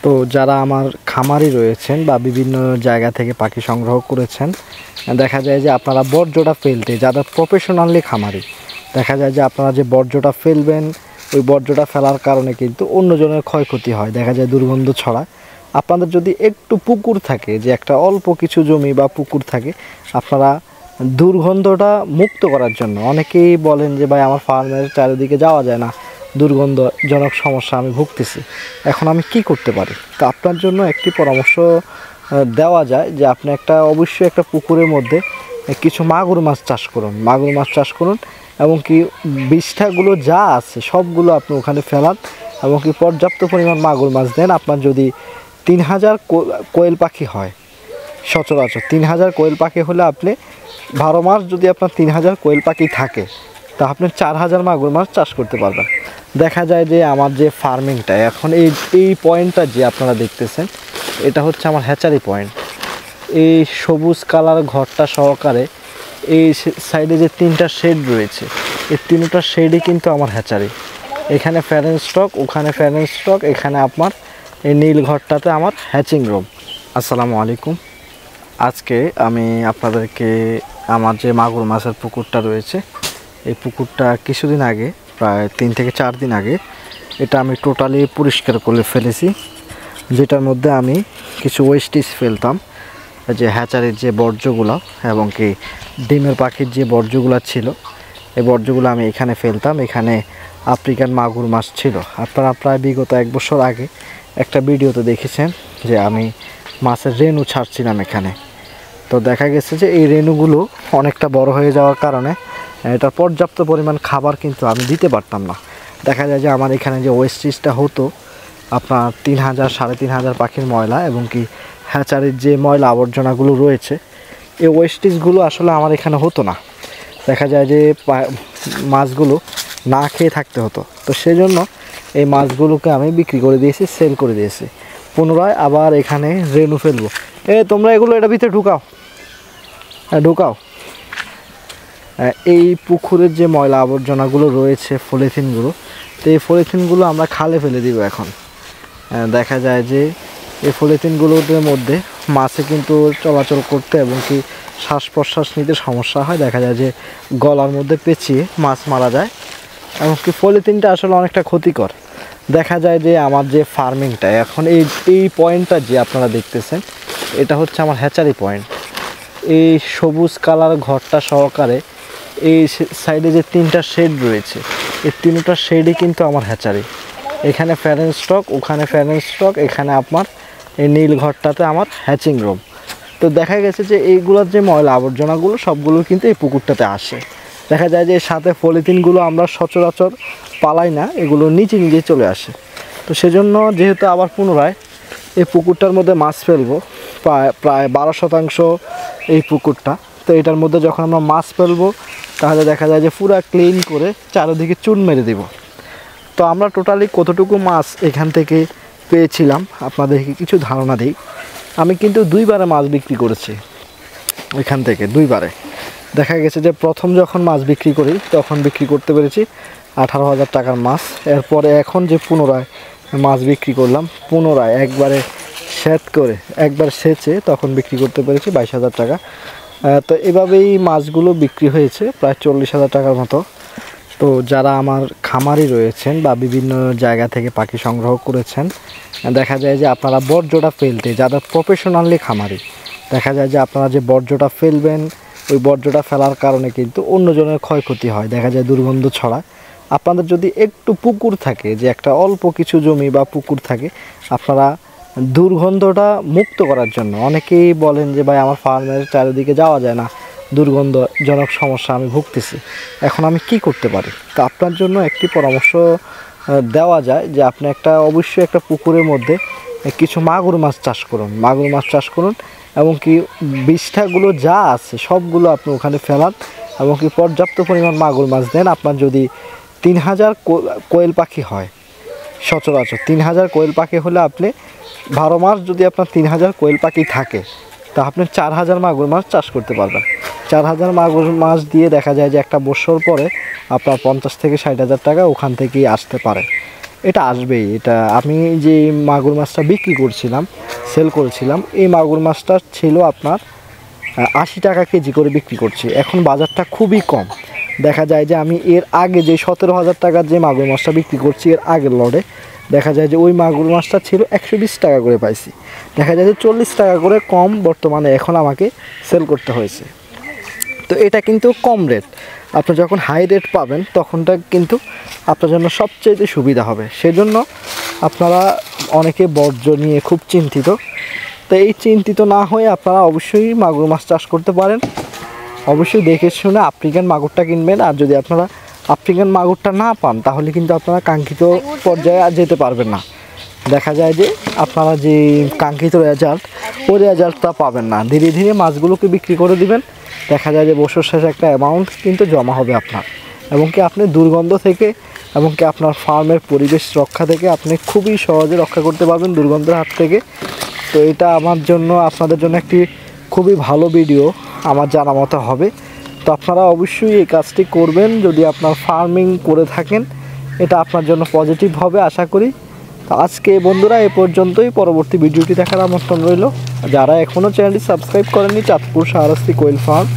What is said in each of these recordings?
তো যারা আমার খামারি রয়েছেন বা বিভিন্ন জায়গা থেকে পাখি সংগ্রহ করেছেন, দেখা যায় যে আপনারা বর্জ্যটা ফেলতে, যারা প্রফেশনালি খামারি, দেখা যায় যে আপনারা যে বর্জ্যটা ফেলবেন, ওই বর্জ্যটা ফেলার কারণে কিন্তু অন্যজনের ক্ষয়ক্ষতি হয়, দেখা যায় দুর্গন্ধ ছড়ায়। আপনাদের যদি একটু পুকুর থাকে, যে একটা অল্প কিছু জমি বা পুকুর থাকে, আপনারা দুর্গন্ধটা মুক্ত করার জন্য, অনেকেই বলেন যে ভাই আমার ফার্মের চারিদিকে যাওয়া যায় না, দুর্গন্ধজনক সমস্যা আমি ভুগতেছি, এখন আমি কি করতে পারি? তো আপনার জন্য একটি পরামর্শ দেওয়া যায় যে আপনি অবশ্যই একটা পুকুরের মধ্যে কিছু মাগুর মাছ চাষ করুন, মাগুর মাছ চাষ করুন, এবং কি বিষ্ঠাগুলো যা আছে সবগুলো আপনি ওখানে ফেলান, এবং কি পর্যাপ্ত পরিমাণ মাগুর মাছ দেন। আপনার যদি 3000 কোয়েল পাখি হয়, সচরাচর 3000 কোয়েল পাখি হলে আপনি 12 মাস যদি আপনার 3000 কোয়েল পাখি থাকে, তা আপনি 4000 মাগুর মাছ চাষ করতে পারবেন। দেখা যায় যে আমার যে ফার্মিংটা এখন এই পয়েন্টটা যে আপনারা দেখতেছেন, এটা হচ্ছে আমার হ্যাচারি পয়েন্ট। এই সবুজ কালার ঘরটা সহকারে এই সাইডে যে 3টা শেড রয়েছে, এই 3টা শেডই কিন্তু আমার হ্যাচারি। এখানে ফ্যারেন স্টক, ওখানে ফ্যারেন স্টক, এখানে আপনার এই নীল ঘরটাতে আমার হ্যাচিং রুম। আসসালামু আলাইকুম। আজকে আমি আপনাদেরকে আমার যে মাগুর মাছের পুকুরটা রয়েছে, এই পুকুরটা কিছুদিন আগে, প্রায় 3 থেকে 4 দিন আগে, এটা আমি টোটালি পরিষ্কার করে ফেলেছি। যেটার মধ্যে আমি কিছু ওয়েস্টেজ ফেলতাম, যে হ্যাচারির যে বর্জ্যগুলো এবং কি ডিমের পাখির যে বর্জ্যগুলো ছিল, এই বর্জ্যগুলো আমি এখানে ফেলতাম। এখানে আফ্রিকান মাগুর মাছ ছিল। আপনারা প্রায় বিগত 1 বছর আগে একটা ভিডিওতে দেখেছেন যে আমি মাছের রেণু ছাড়ছিলাম এখানে। তো দেখা গেছে যে এই রেণুগুলো অনেকটা বড় হয়ে যাওয়ার কারণে এটা পর্যাপ্ত পরিমাণ খাবার কিন্তু আমি দিতে পারতাম না। দেখা যায় যে আমার এখানে যে ওয়েস্টেজটা হতো আপনার 3000 3500 পাখির ময়লা এবং কি হ্যাচারির যে ময়লা আবর্জনাগুলো রয়েছে, এই ওয়েস্টেজগুলো আসলে আমার এখানে হতো না। দেখা যায় যে মাছগুলো না খেয়ে থাকতে হতো। তো সেই জন্য এই মাছগুলোকে আমি বিক্রি করে দিয়েছি, সেল করে দিয়েছি। পুনরায় আবার এখানে রেণু ফেলবো। তোমরা এগুলো এটা ভিতরে ঢুকাও, ঢুকাও। এই পুকুরের যে ময়লা আবর্জনাগুলো রয়েছে, পলিথিনগুলো, তো এই পলিথিনগুলো আমরা খালে ফেলে দিব এখন। দেখা যায় যে এই পলিথিনগুলোর মধ্যে মাছে কিন্তু চলাচল করতে এবং কি শ্বাস প্রশ্বাস নিতে সমস্যা হয়। দেখা যায় যে গলার মধ্যে পেঁচিয়ে মাছ মারা যায়, এবং কি পলিথিনটা আসলে অনেকটা ক্ষতিকর। দেখা যায় যে আমার যে ফার্মিংটা এখন এই পয়েন্টটা যে আপনারা দেখতেছেন, এটা হচ্ছে আমার হ্যাচারি পয়েন্ট। এই সবুজ কালার ঘরটা সহকারে এই সাইডে যে 3টা শেড রয়েছে, এই 3টা শেডই কিন্তু আমার হ্যাচারি। এখানে ফ্যারেন স্টক, ওখানে ফ্যারেন স্টক, এখানে আপনার এই নীল ঘরটাতে আমার হ্যাচিং রুম। তো দেখা গেছে যে এইগুলোর যে ময়লা আবর্জনাগুলো সবগুলো কিন্তু এই পুকুরটাতে আসে। দেখা যায় যে সাথে পলিথিনগুলো আমরা সচরাচর পালাই না, এগুলো নিচে নিজে চলে আসে। তো সেজন্য যেহেতু আবার পুনরায় এই পুকুরটার মধ্যে মাছ ফেলবো, প্রায় 12% এই পুকুরটা, তো এটার মধ্যে যখন আমরা মাছ ফেলবো তাহলে দেখা যায় যে পুরো ক্লিন করে চারিদিকে চুন মেরে দেব। তো আমরা টোটালি কতটুকু মাছ এখান থেকে পেয়েছিলাম আপনাদেরকে কিছু ধারণা দিই। আমি কিন্তু 2বারে মাছ বিক্রি করেছি এখান থেকে, 2বারে। দেখা গেছে যে প্রথম যখন মাছ বিক্রি করি তখন বিক্রি করতে পেরেছি 18,000 টাকার মাছ। এরপরে এখন যে পুনরায় মাছ বিক্রি করলাম, পুনরায় একবার সেচে তখন বিক্রি করতে পেরেছি 22,000 টাকা। তো এভাবেই মাছগুলো বিক্রি হয়েছে প্রায় 40,000 টাকার মতো। তো যারা আমার খামারি রয়েছেন বা বিভিন্ন জায়গা থেকে পাখি সংগ্রহ করেছেন, দেখা যায় যে আপনারা বর্জ্যটা ফেলতে, যারা প্রফেশনালি খামারি, দেখা যায় যে আপনারা যে বর্জ্যটা ফেলবেন, ওই বর্জ্যটা ফেলার কারণে কিন্তু অন্যজনের ক্ষয়ক্ষতি হয়, দেখা যায় দুর্গন্ধ ছড়ায়। আপনাদের যদি একটু পুকুর থাকে, যে একটা অল্প কিছু জমি বা পুকুর থাকে, আপনারা দুর্গন্ধটা মুক্ত করার জন্য, অনেকেই বলেন যে ভাই আমার ফার্মের চারিদিকে যাওয়া যায় না, দুর্গন্ধজনক সমস্যা আমি ভুগতেছি, এখন আমি কি করতে পারি? তো আপনার জন্য একটি পরামর্শ দেওয়া যায় যে আপনি অবশ্যই একটা পুকুরের মধ্যে কিছু মাগুর মাছ চাষ করুন, মাগুর মাছ চাষ করুন, এবং কি বিষ্ঠাগুলো যা আছে সবগুলো আপনি ওখানে ফেলান, এবং কি পর্যাপ্ত পরিমাণ মাগুর মাছ দেন। আপনার যদি 3000 কোয়েল পাখি হয়, সচরাচর 3000 কোয়েল পাখি হলে আপনি 12 মাস যদি আপনার 3000 কোয়েল পাখি থাকে, তা আপনি 4000 মাগুর মাছ চাষ করতে পারবেন। 4000 মাগুর মাছ দিয়ে দেখা যায় যে একটা বছর পরে আপনার 50 থেকে 60,000 টাকা ওখান থেকেই আসতে পারে। এটা আসবেই। এটা আমি যে মাগুর মাছটা বিক্রি করছিলাম, সেল করেছিলাম, এই মাগুর মাছটা ছিল আপনার 80 টাকা কেজি করে বিক্রি করছি। এখন বাজারটা খুবই কম। দেখা যায় যে আমি এর আগে যে 17,000 টাকার যে মাগুর মাছটা বিক্রি করছি এর আগের লটে, দেখা যায় যে ওই মাগুর মাছটা ছিল 120 টাকা করে পাইছি। দেখা যায় যে 40 টাকা করে কম বর্তমানে এখন আমাকে সেল করতে হয়েছে। তো এটা কিন্তু কম রেট। আপনি যখন হাই রেট পাবেন তখনটা কিন্তু আপনার জন্য সবচেয়ে সুবিধা হবে। সেজন্য আপনারা অনেকে বর্জ্য নিয়ে খুব চিন্তিত। তো এই চিন্তিত না হয়ে আপনারা অবশ্যই মাগুর মাছ চাষ করতে পারেন। অবশ্যই দেখে শুনে আফ্রিকান মাগুরটা কিনবেন। আর যদি আপনারা আফ্রিকান মাগুরটা না পান তাহলে কিন্তু আপনারা কাঙ্ক্ষিত পর্যায়ে আর যেতে পারবেন না। দেখা যায় যে আপনারা যে কাঙ্ক্ষিত রেজাল্ট, ওই রেজাল্টটা পাবেন না। ধীরে ধীরে মাছগুলোকে বিক্রি করে দিবেন। দেখা যায় যে বছর শেষে একটা অ্যামাউন্ট কিন্তু জমা হবে আপনার, এবং কি আপনি দুর্গন্ধ থেকে এবং কি আপনার ফার্মের পরিবেশ রক্ষা থেকে আপনি খুবই সহজে রক্ষা করতে পারবেন দুর্গন্ধের হাত থেকে। তো এটা আমার জন্য, আপনাদের জন্য একটি খুবই ভালো ভিডিও আমার জানা মতো হবে। তো আপনারা অবশ্যই এই কাজটি করবেন যদি আপনার ফার্মিং করে থাকেন। এটা আপনার জন্য পজিটিভ হবে আশা করি। তো আজকে বন্ধুরা এ পর্যন্তই। পরবর্তী ভিডিওটি দেখার আমন্ত্রণ রইল। যারা এখনও চ্যানেলটি সাবস্ক্রাইব করেননি চাঁদপুর শাহরাস্তি কোয়েল ফার্ম,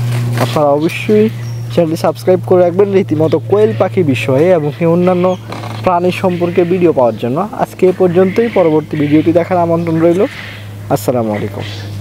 আপনারা অবশ্যই চ্যানেলটি সাবস্ক্রাইব করে রাখবেন রীতিমতো কোয়েল পাখি বিষয়ে এবং অন্যান্য প্রাণী সম্পর্কে ভিডিও পাওয়ার জন্য। আজকে এ পর্যন্তই। পরবর্তী ভিডিওটি দেখার আমন্ত্রণ রইল। আসসালামু আলাইকুম।